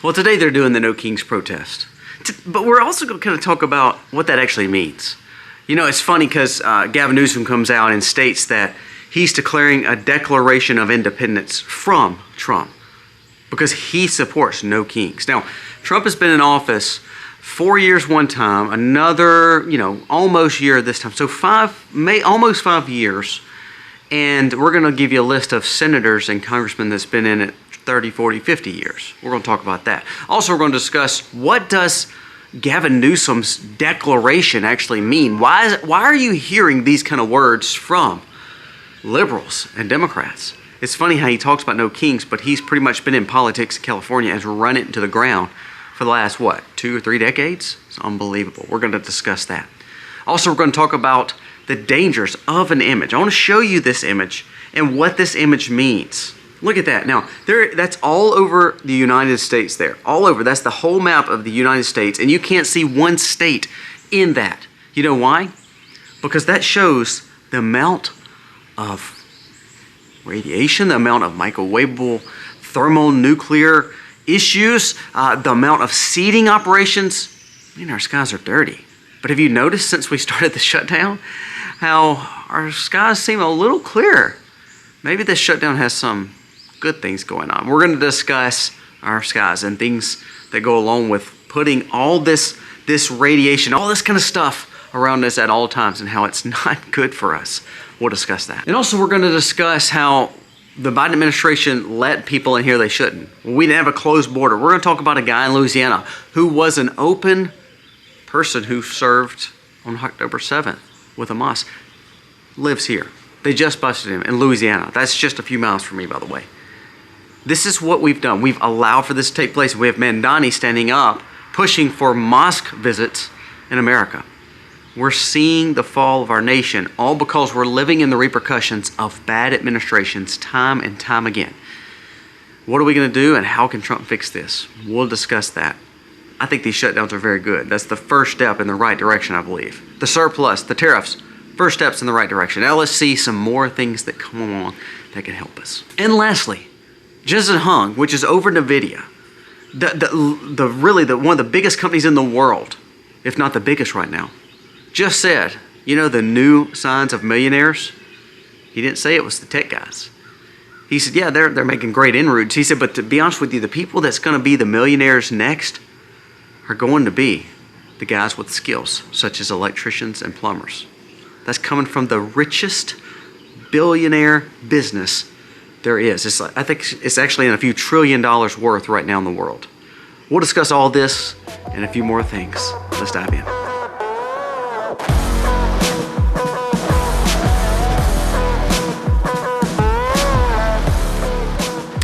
Well, today they're doing the No Kings protest. But we're also going to kind of talk about what that actually means. You know, it's funny because Gavin Newsom comes out and states that he's declaring a declaration of independence from Trump because he supports No Kings. Now, Trump has been in office 4 years one time, another, almost year this time. So almost 5 years. And we're going to give you a list of senators and congressmen that's been in it 30, 40, 50 years. We're going to talk about that. Also, we're going to discuss what does Gavin Newsom's declaration actually mean? Why are you hearing these kind of words from liberals and Democrats? It's funny how he talks about No Kings, but he's pretty much been in politics in California and has run it into the ground for the last, 2 or 3 decades? It's unbelievable. We're going to discuss that. Also, we're going to talk about the dangers of an image. I want to show you this image and what this image means. Look at that. Now, that's all over the United States there. All over. That's the whole map of the United States. And you can't see one state in that. You know why? Because that shows the amount of radiation, the amount of microwavable thermonuclear issues, the amount of seeding operations. Our skies are dirty. But have you noticed since we started the shutdown how our skies seem a little clearer? Maybe this shutdown has some good things going on. We're going to discuss our skies and things that go along with putting all this radiation, all this kind of stuff around us at all times and how it's not good for us. We'll discuss that. And also we're going to discuss how the Biden administration let people in here they shouldn't. We didn't have a closed border. We're going to talk about a guy in Louisiana who was an open person who served on October 7th with a mosque. Lives here. They just busted him in Louisiana. That's just a few miles from me, by the way. This is what we've done. We've allowed for this to take place. We have Mandani standing up, pushing for mosque visits in America. We're seeing the fall of our nation, all because we're living in the repercussions of bad administrations time and time again. What are we going to do, and how can Trump fix this? We'll discuss that. I think these shutdowns are very good. That's the first step in the right direction, I believe. The surplus, the tariffs, first steps in the right direction. Now let's see some more things that come along that can help us. And lastly, Jensen Huang, which is over NVIDIA, one of the biggest companies in the world, if not the biggest right now, just said, the new signs of millionaires? He didn't say it was the tech guys. He said, yeah, they're making great inroads. He said, but to be honest with you, the people that's going to be the millionaires next are going to be the guys with skills, such as electricians and plumbers. That's coming from the richest billionaire business there is. I think it's actually in a few $1 trillion worth right now in the world. We'll discuss all this and a few more things. Let's dive in.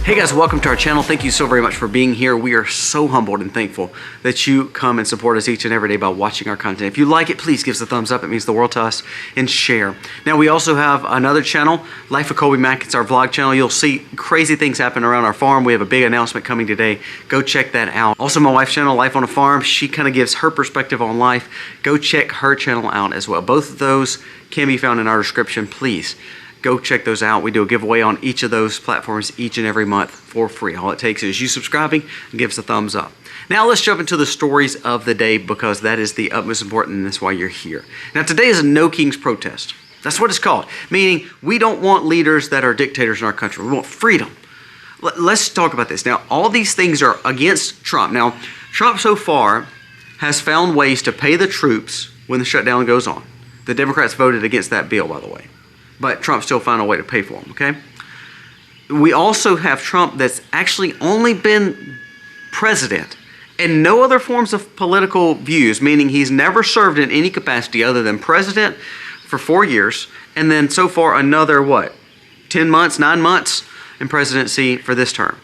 Hey guys, welcome to our channel. Thank you so very much for being here. We are so humbled and thankful that you come and support us each and every day by watching our content. If you like it, please give us a thumbs up. It means the world to us. And share. Now, we also have another channel, Life of Colby Mack. It's our vlog channel. You'll see crazy things happen around our farm. We have a big announcement coming today. Go check that out. Also, my wife's channel, Life on a Farm. She kind of gives her perspective on life. Go check her channel out as well. Both of those can be found in our description. Please go check those out. We do a giveaway on each of those platforms each and every month for free. All it takes is you subscribing and give us a thumbs up. Now let's jump into the stories of the day because that is the utmost important and that's why you're here. Now today is a No Kings protest. That's what it's called. Meaning we don't want leaders that are dictators in our country. We want freedom. Let's talk about this. Now all these things are against Trump. Now Trump so far has found ways to pay the troops when the shutdown goes on. The Democrats voted against that bill, by the way. But Trump still found a way to pay for them, okay? We also have Trump that's actually only been president and no other forms of political views, meaning he's never served in any capacity other than president for 4 years, and then so far another, 10 months, 9 months in presidency for this term.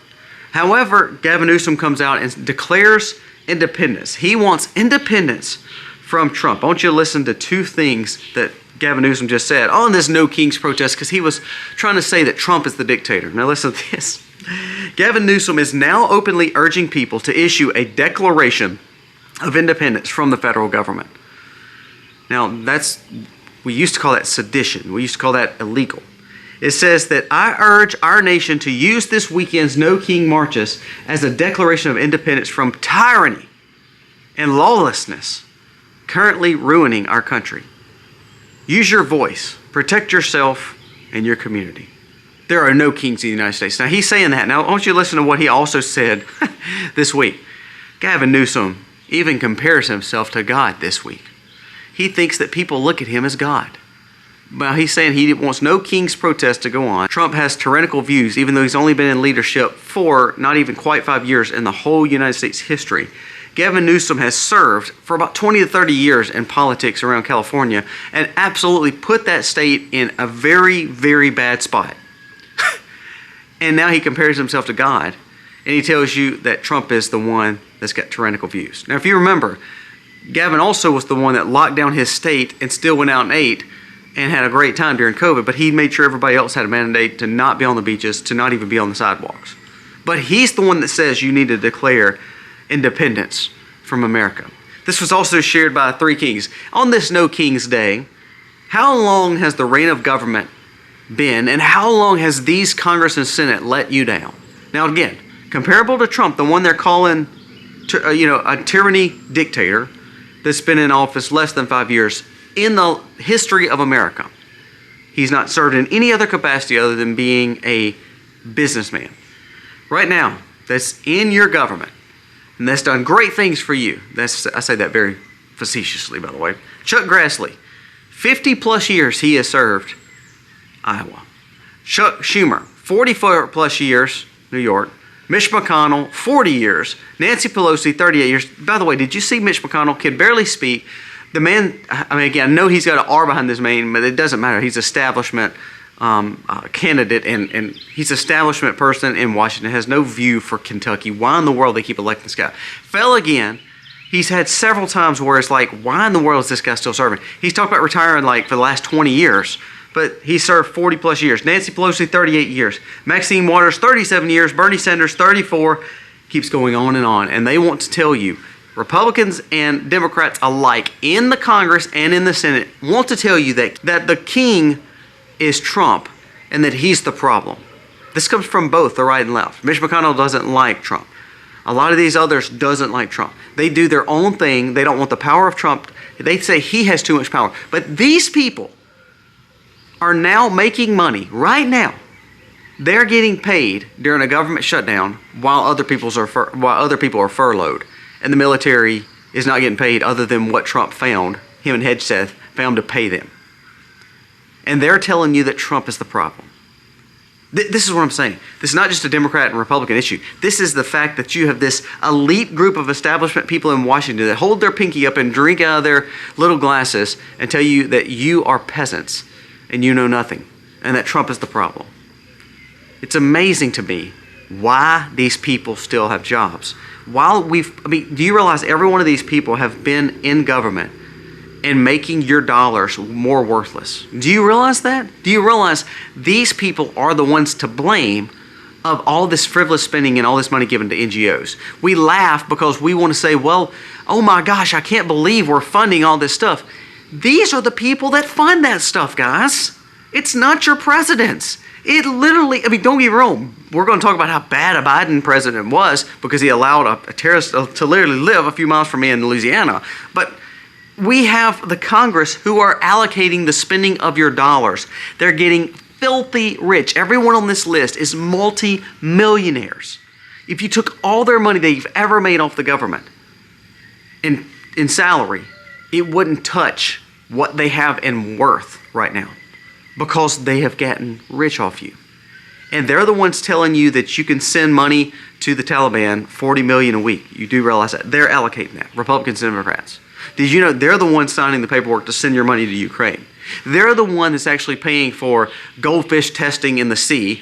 However, Gavin Newsom comes out and declares independence. He wants independence from Trump. I want you to listen to two things that Gavin Newsom just said on this No Kings protest because he was trying to say that Trump is the dictator. Now listen to this. Gavin Newsom is now openly urging people to issue a declaration of independence from the federal government. Now we used to call that sedition. We used to call that illegal. It says that I urge our nation to use this weekend's No King marches as a declaration of independence from tyranny and lawlessness currently ruining our country. Use your voice. Protect yourself and your community. There are no kings in the United States. Now, he's saying that. Now, I want you to listen to what he also said this week. Gavin Newsom even compares himself to God this week. He thinks that people look at him as God. Well, he's saying he wants no king's protest to go on. Trump has tyrannical views, even though he's only been in leadership for not even quite 5 years in the whole United States history. Gavin Newsom has served for about 20 to 30 years in politics around California and absolutely put that state in a very, very bad spot. And now he compares himself to God, and he tells you that Trump is the one that's got tyrannical views. Now, if you remember, Gavin also was the one that locked down his state and still went out and ate and had a great time during COVID, but he made sure everybody else had a mandate to not be on the beaches, to not even be on the sidewalks. But he's the one that says you need to declare independence from America. This was also shared by 3 kings. On this No King's Day, how long has the reign of government been, and how long has these Congress and Senate let you down? Now again, comparable to Trump, the one they're calling a tyranny dictator that's been in office less than 5 years in the history of America. He's not served in any other capacity other than being a businessman. Right now, that's in your government, and that's done great things for you. I say that very facetiously, by the way. Chuck Grassley, 50 plus years he has served Iowa. Chuck Schumer, 44 plus years, New York. Mitch McConnell, 40 years. Nancy Pelosi, 38 years. By the way, did you see Mitch McConnell? Can barely speak. The man, again, I know he's got an R behind his name, but it doesn't matter. He's establishment candidate, and he's establishment person in Washington, has no view for Kentucky. Why in the world they keep electing this guy? Fell again. He's had several times where it's like, why in the world is this guy still serving? He's talked about retiring like for the last 20 years. But he served 40 plus years. Nancy Pelosi, 38 years. Maxine Waters, 37 years. Bernie Sanders, 34. Keeps going on. And they want to tell you, Republicans and Democrats alike in the Congress and in the Senate want to tell you that the king is Trump and that he's the problem. This comes from both the right and left. Mitch McConnell doesn't like Trump. A lot of these others doesn't like Trump. They do their own thing. They don't want the power of Trump. They say he has too much power. But these people are now making money right now. They're getting paid during a government shutdown while other people are furloughed, and the military is not getting paid other than what Trump found. Him and Hegseth found to pay them, and they're telling you that Trump is the problem. This is what I'm saying. This is not just a Democrat and Republican issue. This is the fact that you have this elite group of establishment people in Washington that hold their pinky up and drink out of their little glasses and tell you that you are peasants and you know nothing, and that Trump is the problem. It's amazing to me why these people still have jobs. Do you realize every one of these people have been in government and making your dollars more worthless? Do you realize that? Do you realize these people are the ones to blame of all this frivolous spending and all this money given to NGOs? We laugh because we want to say, well, oh my gosh, I can't believe we're funding all this stuff. These are the people that fund that stuff, guys. It's not your presidents. It literally, don't get me wrong. We're going to talk about how bad a Biden president was because he allowed a terrorist to literally live a few miles from me in Louisiana. But we have the Congress who are allocating the spending of your dollars. They're getting filthy rich. Everyone on this list is multi-millionaires. If you took all their money they've ever made off the government in salary, it wouldn't touch what they have in worth right now because they have gotten rich off you. And they're the ones telling you that you can send money to the Taliban, $40 million a week. You do realize that. They're allocating that, Republicans and Democrats. Did you know they're the ones signing the paperwork to send your money to Ukraine? They're the one that's actually paying for goldfish testing in the sea,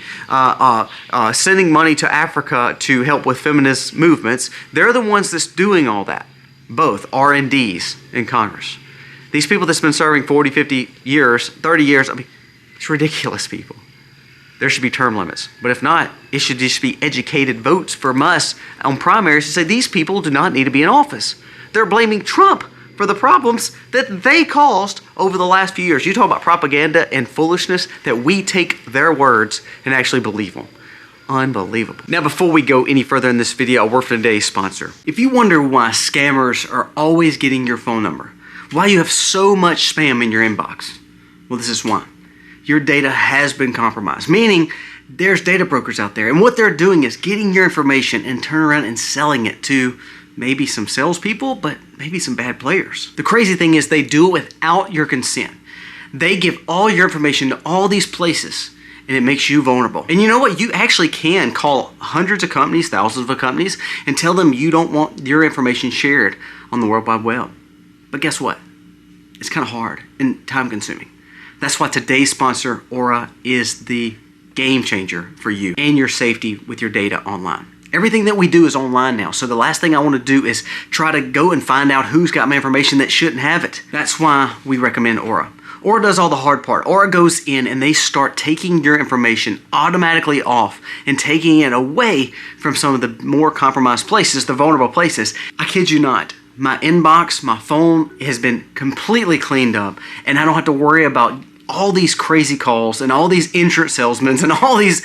sending money to Africa to help with feminist movements. They're the ones that's doing all that. Both R&Ds in Congress. These people that's been serving 40, 50 years, 30 years, it's ridiculous, people. There should be term limits. But if not, it should just be educated votes from us on primaries to say these people do not need to be in office. They're blaming Trump for the problems that they caused over the last few years. You talk about propaganda and foolishness, that we take their words and actually believe them. Unbelievable. Now, before we go any further in this video, I'll work for today's sponsor. If you wonder why scammers are always getting your phone number, why you have so much spam in your inbox, well, this is why. Your data has been compromised, meaning there's data brokers out there, and what they're doing is getting your information and turn around and selling it to maybe some salespeople, but maybe some bad players. The crazy thing is they do it without your consent. They give all your information to all these places, and it makes you vulnerable. And you know what? You actually can call hundreds of companies, thousands of companies, and tell them you don't want your information shared on the World Wide Web. But guess what? It's kind of hard and time consuming. That's why today's sponsor, Aura, is the game changer for you and your safety with your data online. Everything that we do is online now, so the last thing I want to do is try to go and find out who's got my information that shouldn't have it. That's why we recommend Aura. Aura does all the hard part. Aura goes in and they start taking your information automatically off and taking it away from some of the more compromised places, the vulnerable places. I kid you not. My inbox, my phone has been completely cleaned up, and I don't have to worry about all these crazy calls and all these insurance salesmen and all these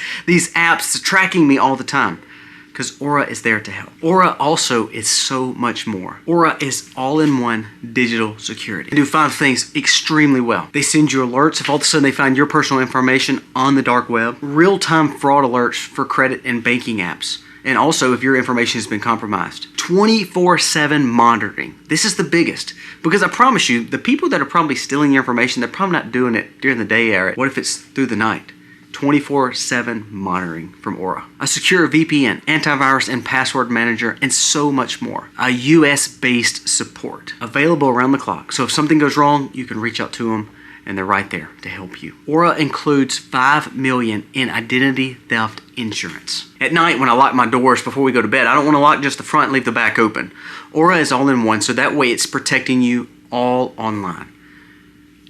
apps tracking me all the time. Because Aura is there to help. Aura also is so much more. Aura is all-in-one digital security. They do 5 things extremely well. They send you alerts if all of a sudden they find your personal information on the dark web. Real-time fraud alerts for credit and banking apps. And also if your information has been compromised. 24/7 monitoring. This is the biggest. Because I promise you, the people that are probably stealing your information, they're probably not doing it during the day area. What if it's through the night? 24/7 monitoring from Aura. A secure VPN, antivirus and password manager, and so much more. A US-based support. Available around the clock. So if something goes wrong, you can reach out to them and they're right there to help you. Aura includes $5 million in identity theft insurance. At night when I lock my doors before we go to bed, I don't want to lock just the front and leave the back open. Aura is all in one, so that way it's protecting you all online.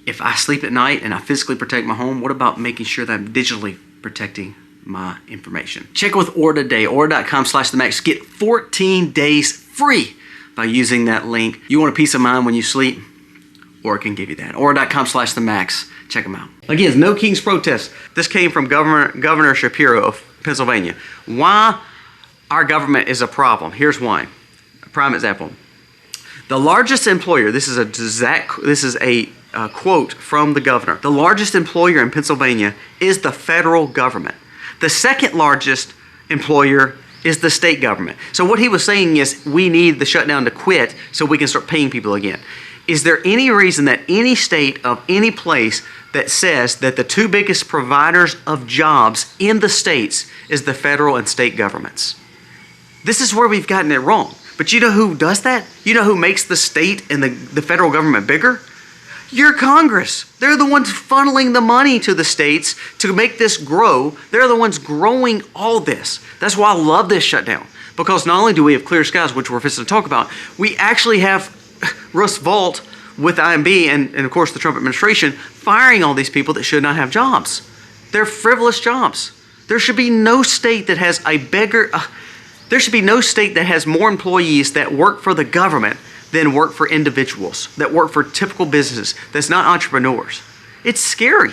If I sleep at night and I physically protect my home, what about making sure that I'm digitally protecting my information? Check with Aura today, aura.com/themacs. Get 14 days free by using that link. You want a peace of mind when you sleep? Aura can give you that. Aura.com/themacs. Check them out. Again, no King's protest. This came from Governor Shapiro of Pennsylvania. Why our government is a problem. Here's why. A prime example. The largest employer, this is a quote from the governor. The largest employer in Pennsylvania is the federal government. The second largest employer is the state government. So what he was saying is we need the shutdown to quit so we can start paying people again. Is there any reason that any state of any place that says that the 2 biggest providers of jobs in the states is the federal and state governments? This is where we've gotten it wrong. But you know who does that? You know who makes the state and the federal government bigger? Your Congress. They're the ones funneling the money to the states to make this grow. They're the ones growing all this. That's why I love this shutdown. Because not only do we have clear skies, which we're fixing to talk about, we actually have Russ Vought with IMB and of course the Trump administration firing all these people that should not have jobs. They're frivolous jobs. There should be no state that has there should be no state that has more employees that work for the government than work for individuals, that work for typical businesses, that's not entrepreneurs. It's scary.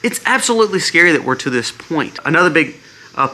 It's absolutely scary that we're to this point. Another big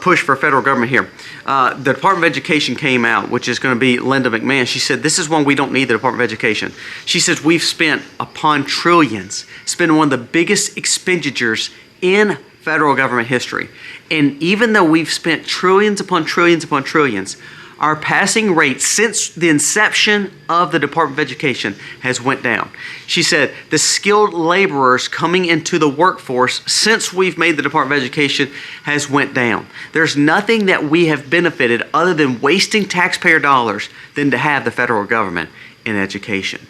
push for federal government here. The Department of Education came out, which is going to be Linda McMahon. She said, this is one we don't need the Department of Education. She says, we've spent upon trillions, spent one of the biggest expenditures in federal government history. And even though we've spent trillions upon trillions upon trillions, our passing rate since the inception of the Department of Education has went down. She said the skilled laborers coming into the workforce since we've made the Department of Education has went down. There's nothing that we have benefited other than wasting taxpayer dollars than to have the federal government in education.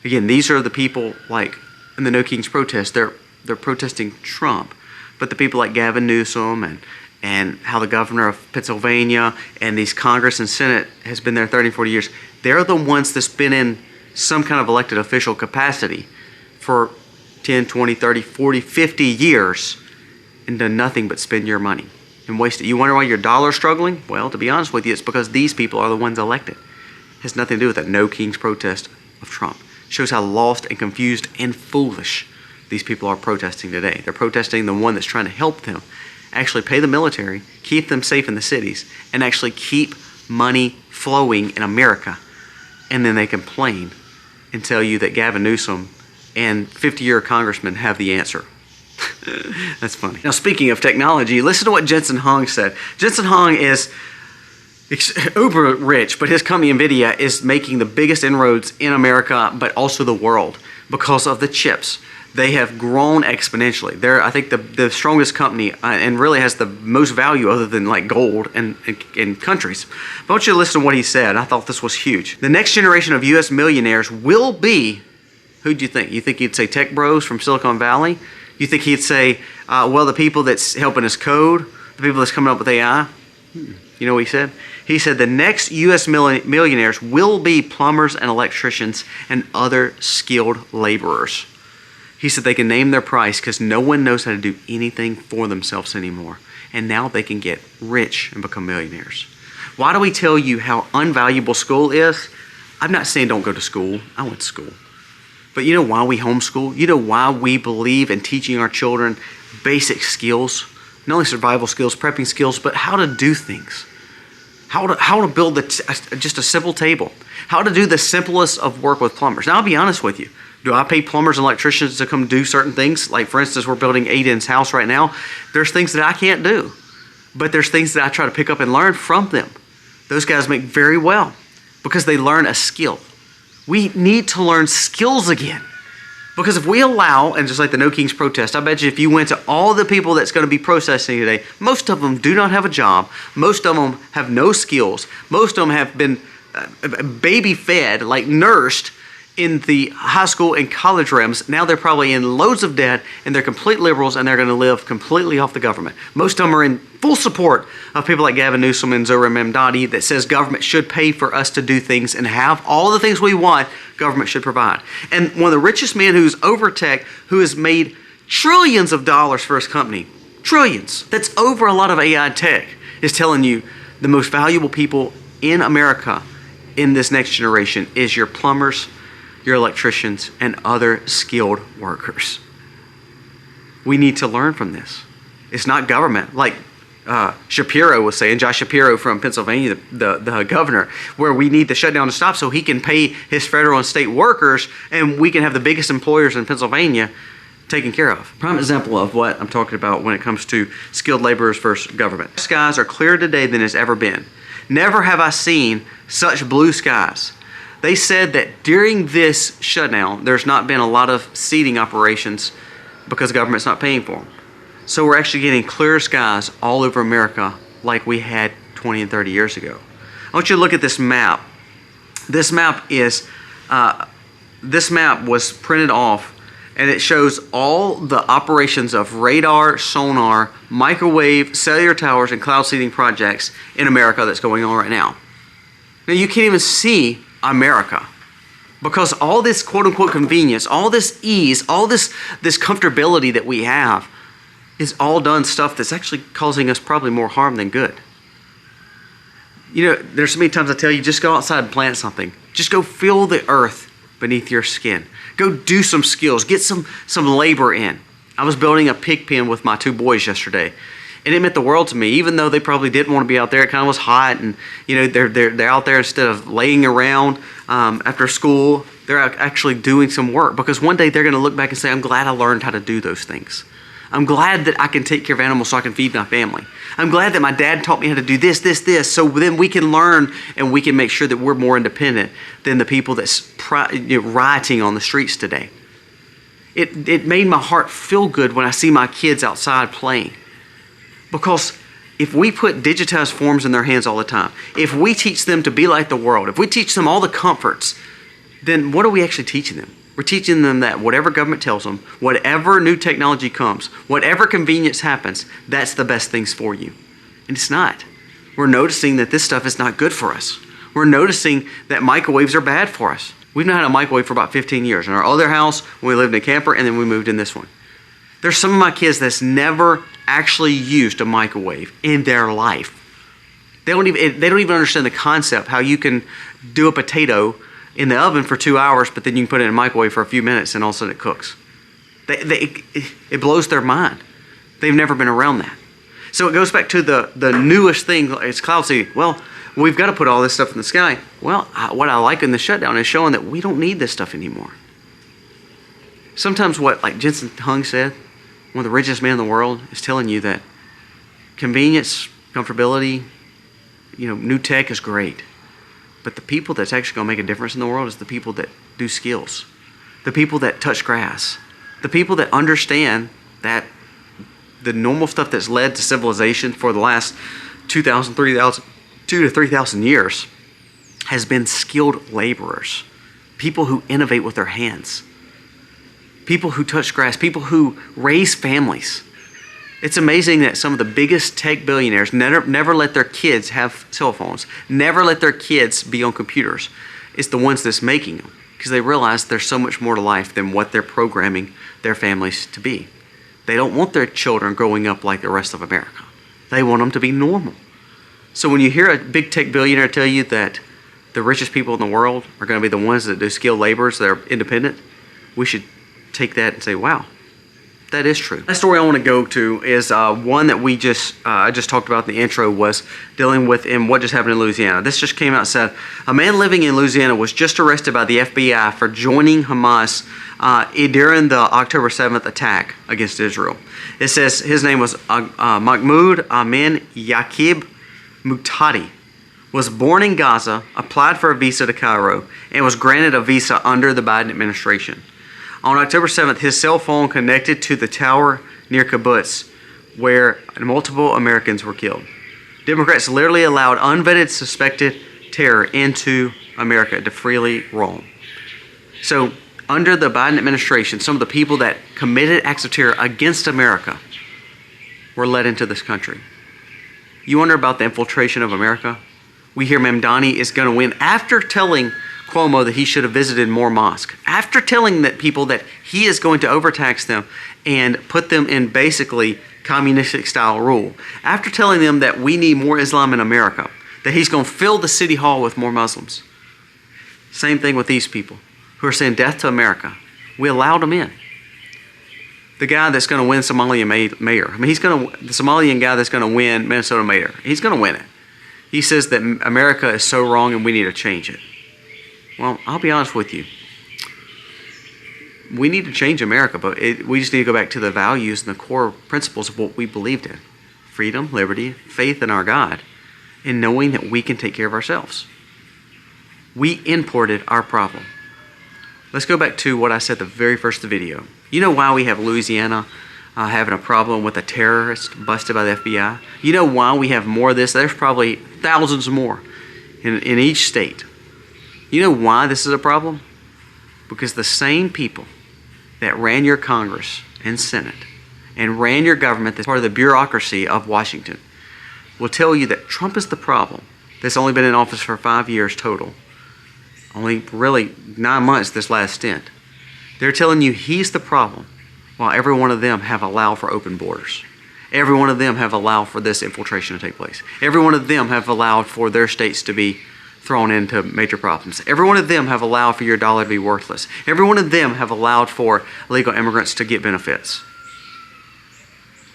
Again, these are the people like in the No Kings protest. They're protesting Trump, but the people like Gavin Newsom and how the governor of Pennsylvania and these Congress and Senate has been there 30, 40 years. They're the ones that's been in some kind of elected official capacity for 10, 20, 30, 40, 50 years and done nothing but spend your money and waste it. You wonder why your dollar's struggling? Well, to be honest with you, it's because these people are the ones elected. It has nothing to do with that No Kings protest of Trump. Shows how lost and confused and foolish these people are protesting today. They're protesting the one that's trying to help them actually pay the military, keep them safe in the cities, and actually keep money flowing in America. And then they complain and tell you that Gavin Newsom and 50-year congressmen have the answer. That's funny. Now, speaking of technology, listen to what Jensen Huang said. Jensen Huang is uber rich, but his company NVIDIA is making the biggest inroads in America, but also the world because of the chips. They have grown exponentially. They're, I think, the strongest company and really has the most value other than like gold in countries. But I want you to listen to what he said. I thought this was huge. The next generation of U.S. millionaires will be, who do you think? You think he'd say tech bros from Silicon Valley? You think he'd say, well, the people that's helping us code, the people that's coming up with AI? You know what he said? He said the next U.S. millionaires will be plumbers and electricians and other skilled laborers. He said they can name their price because no one knows how to do anything for themselves anymore. And now they can get rich and become millionaires. Why do we tell you how unvaluable school is? I'm not saying don't go to school. I went to school. But you know why we homeschool? You know why we believe in teaching our children basic skills? Not only survival skills, prepping skills, but how to do things. How to build just a simple table. How to do the simplest of work with plumbers. Now, I'll be honest with you. Do I pay plumbers and electricians to come do certain things? Like, for instance, we're building Aiden's house right now. There's things that I can't do. But there's things that I try to pick up and learn from them. Those guys make very well because they learn a skill. We need to learn skills again. Because if we allow, and just like the No Kings protest, I bet you if you went to all the people that's going to be protesting today, most of them do not have a job. Most of them have no skills. Most of them have been baby fed, like nursed in the high school and college realms. Now they're probably in loads of debt and they're complete liberals and they're going to live completely off the government. Most of them are in full support of people like Gavin Newsom and Zohran Mamdani that says government should pay for us to do things and have all the things we want, government should provide. And one of the richest men who's over tech, who has made trillions of dollars for his company, trillions, that's over a lot of AI tech, is telling you the most valuable people in America in this next generation is your plumbers, your electricians, and other skilled workers. We need to learn from this. It's not government. Like Shapiro was saying, Josh Shapiro from Pennsylvania, the governor, where we need the shutdown to stop so he can pay his federal and state workers and we can have the biggest employers in Pennsylvania taken care of. Prime example of what I'm talking about when it comes to skilled laborers versus government. Skies are clearer today than it's ever been. Never have I seen such blue skies. They said that during this shutdown, there's not been a lot of seeding operations because the government's not paying for them. So we're actually getting clear skies all over America like we had 20 and 30 years ago. I want you to look at this map. This map was printed off and it shows all the operations of radar, sonar, microwave, cellular towers, and cloud seeding projects in America that's going on right now. Now you can't even see America because all this quote-unquote convenience, all this ease, all this comfortability that we have is all done stuff that's actually causing us probably more harm than good. You know, there's so many times I tell you, just go outside and plant something. Just go feel the earth beneath your skin. Go do some skills. Get some labor in. I was building a pig pen with my two boys yesterday. And it meant the world to me, even though they probably didn't want to be out there. It kind of was hot, and you know they're out there instead of laying around after school. They're actually doing some work because one day they're going to look back and say, "I'm glad I learned how to do those things. I'm glad that I can take care of animals so I can feed my family. I'm glad that my dad taught me how to do this, so then we can learn and we can make sure that we're more independent than the people that's rioting on the streets today." It made my heart feel good when I see my kids outside playing. Because if we put digitized forms in their hands all the time, if we teach them to be like the world, if we teach them all the comforts, then what are we actually teaching them? We're teaching them that whatever government tells them, whatever new technology comes, whatever convenience happens, that's the best things for you. And it's not. We're noticing that this stuff is not good for us. We're noticing that microwaves are bad for us. We've not had a microwave for about 15 years. In our other house, when we lived in a camper, and then we moved in this one. There's some of my kids that's never actually used a microwave in their life. They don't even understand the concept, how you can do a potato in the oven for 2 hours, but then you can put it in a microwave for a few minutes and all of a sudden it cooks. It blows their mind. They've never been around that. So it goes back to the newest thing. It's cloud seeding. Well, we've got to put all this stuff in the sky. Well, what I like in the shutdown is showing that we don't need this stuff anymore. Sometimes what, like Jensen Hung said, one of the richest men in the world, is telling you that convenience, comfortability, new tech is great. But the people that's actually going to make a difference in the world is the people that do skills, the people that touch grass, the people that understand that the normal stuff that's led to civilization for the last 2,000, 3,000, 2,000 to 3,000 years has been skilled laborers, people who innovate with their hands, people who touch grass, people who raise families. It's amazing that some of the biggest tech billionaires never let their kids have cell phones, never let their kids be on computers. It's the ones that's making them, because they realize there's so much more to life than what they're programming their families to be. They don't want their children growing up like the rest of America. They want them to be normal. So when you hear a big tech billionaire tell you that the richest people in the world are going to be the ones that do skilled laborers that are independent, we should take that and say, wow, that is true. The story I want to go to is one that I just talked about in the intro, was dealing with in what just happened in Louisiana. This just came out and said, a man living in Louisiana was just arrested by the FBI for joining Hamas during the October 7th attack against Israel. It says his name was Mahmoud Amin Yaqib Muqtadi, was born in Gaza, applied for a visa to Cairo, and was granted a visa under the Biden administration. On October 7th, his cell phone connected to the tower near Kibbutz, where multiple Americans were killed. Democrats literally allowed unvetted suspected terror into America to freely roam. So, under the Biden administration, some of the people that committed acts of terror against America were led into this country. You wonder about the infiltration of America? We hear Mamdani is going to win after telling Cuomo that he should have visited more mosques, after telling that people that he is going to overtax them and put them in basically communistic style rule, after telling them that we need more Islam in America, that he's going to fill the city hall with more Muslims. Same thing with these people who are saying death to America. We allowed them in. The guy that's going to win Somalian mayor, the Somalian guy that's going to win Minnesota mayor, he's going to win it. He says that America is so wrong and we need to change it. Well, I'll be honest with you. We need to change America, but we just need to go back to the values and the core principles of what we believed in. Freedom, liberty, faith in our God, and knowing that we can take care of ourselves. We imported our problem. Let's go back to what I said the very first video. You know why we have Louisiana having a problem with a terrorist busted by the FBI? You know why we have more of this? There's probably thousands more in each state. You know why this is a problem? Because the same people that ran your Congress and Senate and ran your government that's part of the bureaucracy of Washington will tell you that Trump is the problem that's only been in office for 5 years total. Only really 9 months this last stint. They're telling you he's the problem, while every one of them have allowed for open borders. Every one of them have allowed for this infiltration to take place. Every one of them have allowed for their states to be thrown into major problems. Every one of them have allowed for your dollar to be worthless. Every one of them have allowed for illegal immigrants to get benefits.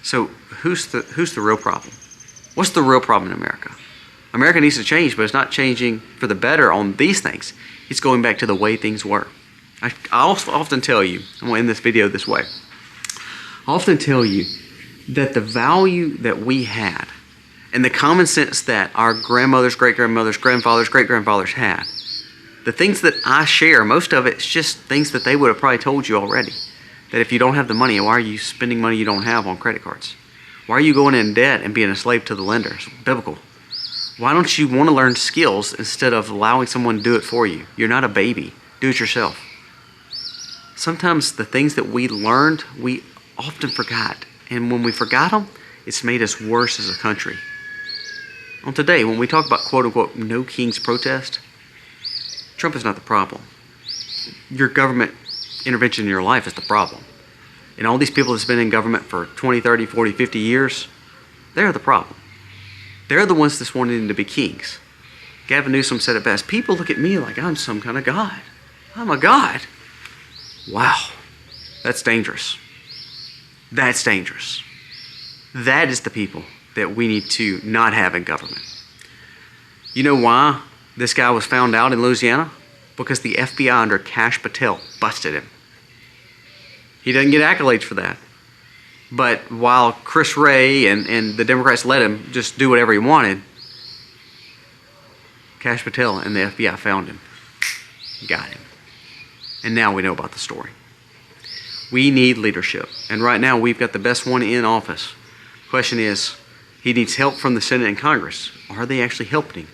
So who's the real problem? What's the real problem in America? America needs to change, but it's not changing for the better on these things. It's going back to the way things were. I also often tell you, I'm going to end this video this way. I often tell you that the value that we had and the common sense that our grandmothers, great-grandmothers, grandfathers, great-grandfathers had, the things that I share, most of it's just things that they would have probably told you already. That if you don't have the money, why are you spending money you don't have on credit cards? Why are you going in debt and being a slave to the lender? It's biblical. Why don't you want to learn skills instead of allowing someone to do it for you? You're not a baby. Do it yourself. Sometimes the things that we learned, we often forgot. And when we forgot them, it's made us worse as a country. On today, when we talk about quote-unquote no king's protest, Trump is not the problem. Your government intervention in your life is the problem. And all these people that's been in government for 20, 30, 40, 50 years, they're the problem. They're the ones that's wanting to be kings. Gavin Newsom said it best. People look at me like I'm some kind of god. I'm a god. Wow. That's dangerous. That's dangerous. That is the people that we need to not have in government. You know why this guy was found out in Louisiana? Because the FBI under Kash Patel busted him. He doesn't get accolades for that. But while Chris Wray and the Democrats let him just do whatever he wanted, Kash Patel and the FBI found him, got him. And now we know about the story. We need leadership. And right now we've got the best one in office. Question is, he needs help from the Senate and Congress. Are they actually helping him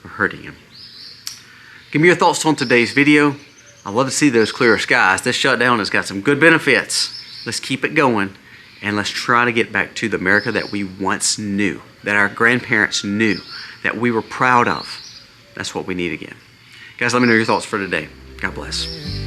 or hurting him? Give me your thoughts on today's video. I love to see those clearer skies. This shutdown has got some good benefits. Let's keep it going. And let's try to get back to the America that we once knew, that our grandparents knew, that we were proud of. That's what we need again. Guys, let me know your thoughts for today. God bless.